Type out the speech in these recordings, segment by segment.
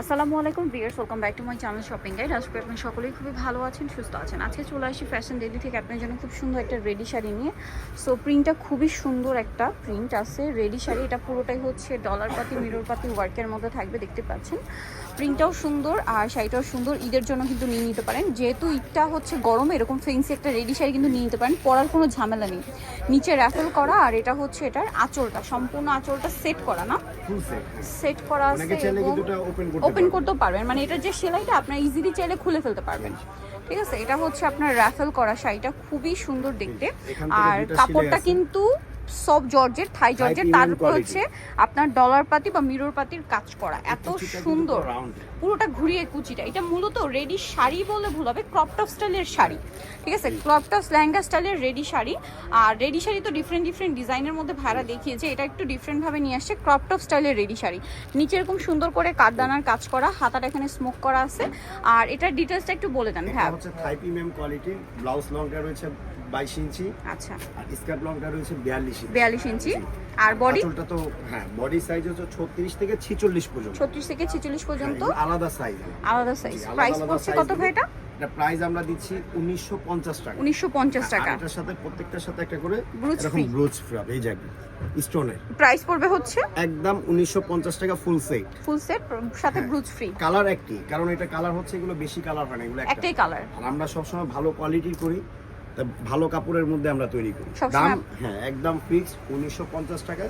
আসসালামু আলাইকুম viewers, welcome back to my channel shopping guide. আজকে আপনি সকলেই খুবই ভালো আছেন, সুস্থ আছেন। আজকে চলে আসি ফ্যাশন ডেলি থেকে আপনার জন্য খুব সুন্দর একটা রেডি শাড়ি নিয়ে। সো প্রিন্টটা খুবই সুন্দর একটা প্রিন্ট আছে রেডি শাড়ি। এটা পুরোটাই হচ্ছে ডলার পাতি মিরর পাতি ওয়ার্কের মধ্যে থাকবে, দেখতে পাচ্ছেন। প্রিন্টটাও সুন্দর আর শাড়িটাও সুন্দর। ঈদের জন্য কিন্তু নিয়ে নিতে পারেন, যেহেতু ঈদটা হচ্ছে গরম, এরকম ফেন্সি একটা রেডি শাড়ি কিন্তু নিয়ে নিতে পারেন, পরার কোনো ঝামেলা নেই। নিচে র্যাফেল করা, আর এটা হচ্ছে এটার আঁচলটা, সম্পূর্ণ আঁচলটা সেট করা না, সেট করা আছে, ওপেন করতেও পারবেন। মানে এটা যে সেলাইটা আপনার ইজিলি চাইলে খুলে ফেলতে পারবেন, ঠিক আছে। এটা হচ্ছে আপনার র্যাফেল করা শাড়িটা, খুবই সুন্দর দেখতে। আর কাপড়টা কিন্তু সব জর্জের, থাই জর্জের, তার উপর হচ্ছে আপনার ডলার পাতি বা মিরর পাতির কাজ করা, এত সুন্দর। পুরোটা ঘুরিয়ে কুচিটা, এটা মূলত রেডি শাড়ি বলে ভুল হবে, ক্রপ টপ স্টাইলের শাড়ি, ঠিক আছে। ক্রপ টপ লেহেঙ্গা স্টাইলের রেডি শাড়ি। আর রেডি শাড়ি তো ডিফারেন্ট ডিফারেন্ট ডিজাইনের মধ্যে ভাড়া দেখিয়েছে, এটা একটু ডিফারেন্টভাবে নিয়ে আসছে, ক্রপ টপ স্টাইলের রেডি শাড়ি। নিচে এরকম সুন্দর করে কাঠদানার কাজ করা, হাতাটা এখানে স্মোক করা আছে। আর এটার ডিটেলসটা একটু বলে দেন। হ্যাঁ, হচ্ছে থাই প্রিমিয়াম কোয়ালিটি, ব্লাউজ লংটা রয়েছে 22 ইঞ্চি, আচ্ছা, আর স্কার্ট লংটা রয়েছে 42 ইঞ্চি। আর বডি, আঁচলটা তো হ্যাঁ, বডি সাইজ হচ্ছে 36 থেকে 46 পর্যন্ত, 36 থেকে 46 পর্যন্ত আলাদা সাইজ। আলাদা সাইজ। প্রাইস পড়ছে কত ভাই এটা? এটা প্রাইস আমরা দিচ্ছি 1950 টাকা। 1950 টাকা। আর এটার সাথে প্রত্যেকটার সাথে একটা করে ব্রুচ এরকম ফ্রি। ব্রুচ ফ্রি হবে, এই জায়গায় স্টোনের। প্রাইস পড়বে হচ্ছে একদম 1950 টাকা ফুল সেট। ফুল সেট সাথে ব্রুচ ফ্রি। কালার একটি, কারণ এটা কালার হচ্ছে, এগুলো বেশি কালার হয় না, এগুলো একটাই কালার। আর আমরা সবসময় ভালো কোয়ালিটির করি, তা ভালো কাপড়ের মধ্যে আমরা তৈরি করি। দাম হ্যাঁ একদম ফিক্সড 1950 টাকা।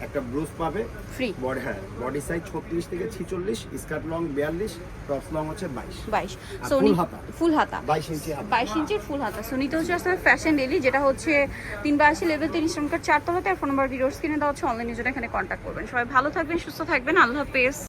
একটা ব্রুজ পাবে ফ্রি। বডি, হ্যাঁ বডি সাইজ 36 থেকে 46, স্কার্ট লং 42, টপস লং হচ্ছে 22। সো ফুল হাতা 22 ইঞ্চি হাতা, 22 ইঞ্চির ফুল হাতা। সো নিতে হচ্ছে আসলে ফ্যাশন ডেলি, যেটা হচ্ছে 382 লেভেল 3 ইস্টার্ন কার্ড 4 তলাতে। আর ফোন নাম্বার ভিডিওর স্ক্রিনে দেওয়া হচ্ছে, অনলাইনে জন্য এখানে কন্ট্যাক্ট করবেন। সবাই ভালো থাকবেন, সুস্থ থাকবেন, আল্লাহ হাফেজ।